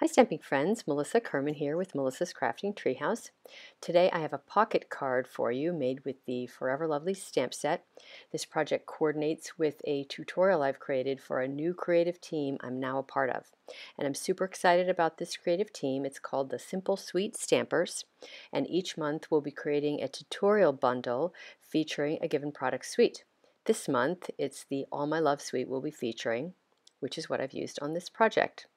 Hi stamping friends, Melissa Kerman here with Melissa's Crafting Treehouse. Today I have a pocket card for you made with the Forever Lovely stamp set. This project coordinates with a tutorial I've created for a new creative team I'm now a part of. And I'm super excited about this creative team. It's called the Simple Sweet Stampers, and each month we'll be creating a tutorial bundle featuring a given product suite. This month it's the All My Love suite we'll be featuring, which is what I've used on this project.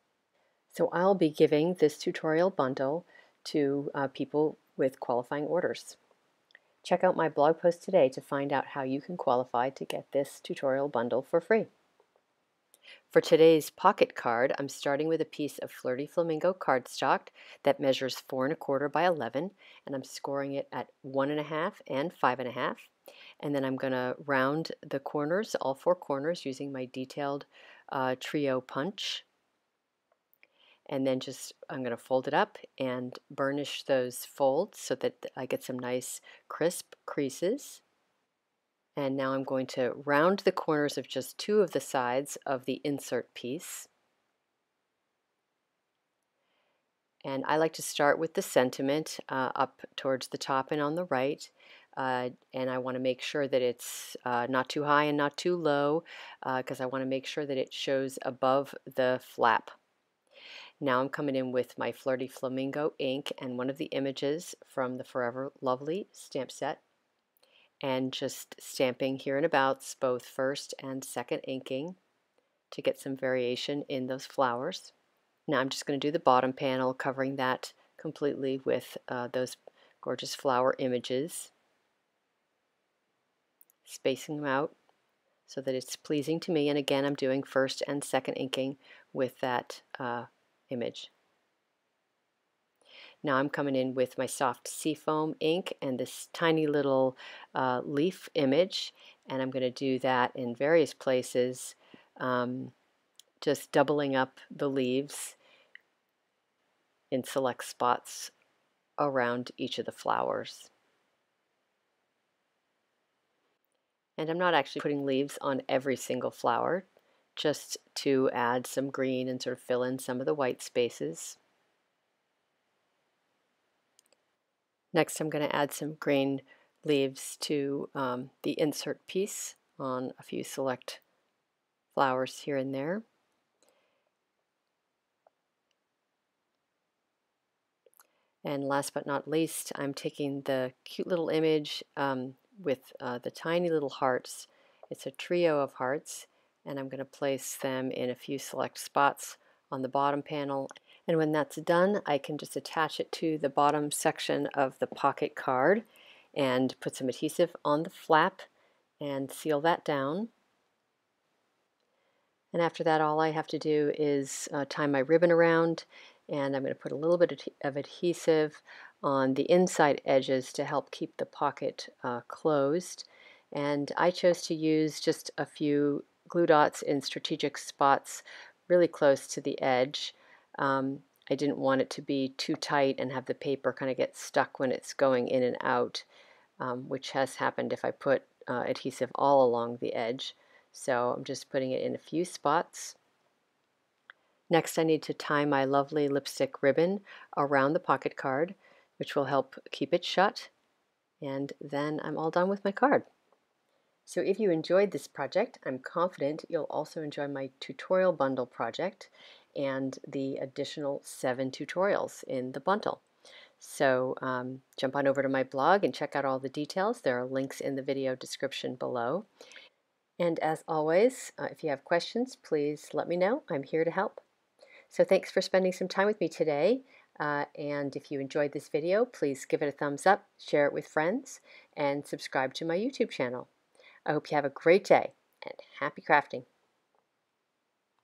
So I'll be giving this tutorial bundle to people with qualifying orders. Check out my blog post today to find out how you can qualify to get this tutorial bundle for free. For today's pocket card, I'm starting with a piece of Flirty Flamingo cardstock that measures 4 1/4 by 11, and I'm scoring it at 1 1/2 and 5 1/2. And then I'm going to round the corners, all 4 corners, using my detailed trio punch. And then I'm going to fold it up and burnish those folds so that I get some nice crisp creases. And now I'm going to round the corners of just 2 of the sides of the insert piece. And I like to start with the sentiment up towards the top and on the right. And I want to make sure that it's not too high and not too low, because I want to make sure that it shows above the flap. Now I'm coming in with my Flirty Flamingo ink and one of the images from the Forever Lovely stamp set, and just stamping here and abouts both first and second inking to get some variation in those flowers. Now I'm just going to do the bottom panel, covering that completely with those gorgeous flower images, spacing them out so that it's pleasing to me. And again, I'm doing first and second inking with that image. Now I'm coming in with my soft seafoam ink and this tiny little leaf image, and I'm going to do that in various places, just doubling up the leaves in select spots around each of the flowers. And I'm not actually putting leaves on every single flower, just to add some green and sort of fill in some of the white spaces. Next, I'm going to add some green leaves to the insert piece on a few select flowers here and there. And last but not least, I'm taking the cute little image with the tiny little hearts. It's a trio of hearts, and I'm going to place them in a few select spots on the bottom panel. And when that's done, I can just attach it to the bottom section of the pocket card and put some adhesive on the flap and seal that down. And after that, all I have to do is tie my ribbon around, and I'm going to put a little bit of adhesive on the inside edges to help keep the pocket closed. And I chose to use just a few glue dots in strategic spots really close to the edge. I didn't want it to be too tight and have the paper kind of get stuck when it's going in and out, which has happened if I put adhesive all along the edge. So I'm just putting it in a few spots. Next, I need to tie my lovely lipstick ribbon around the pocket card, which will help keep it shut. And then I'm all done with my card. So if you enjoyed this project, I'm confident you'll also enjoy my tutorial bundle project and the additional 7 tutorials in the bundle. So jump on over to my blog and check out all the details. There are links in the video description below. And as always, if you have questions, please let me know. I'm here to help. So thanks for spending some time with me today. And if you enjoyed this video, please give it a thumbs up, share it with friends, and subscribe to my YouTube channel. I hope you have a great day, and happy crafting.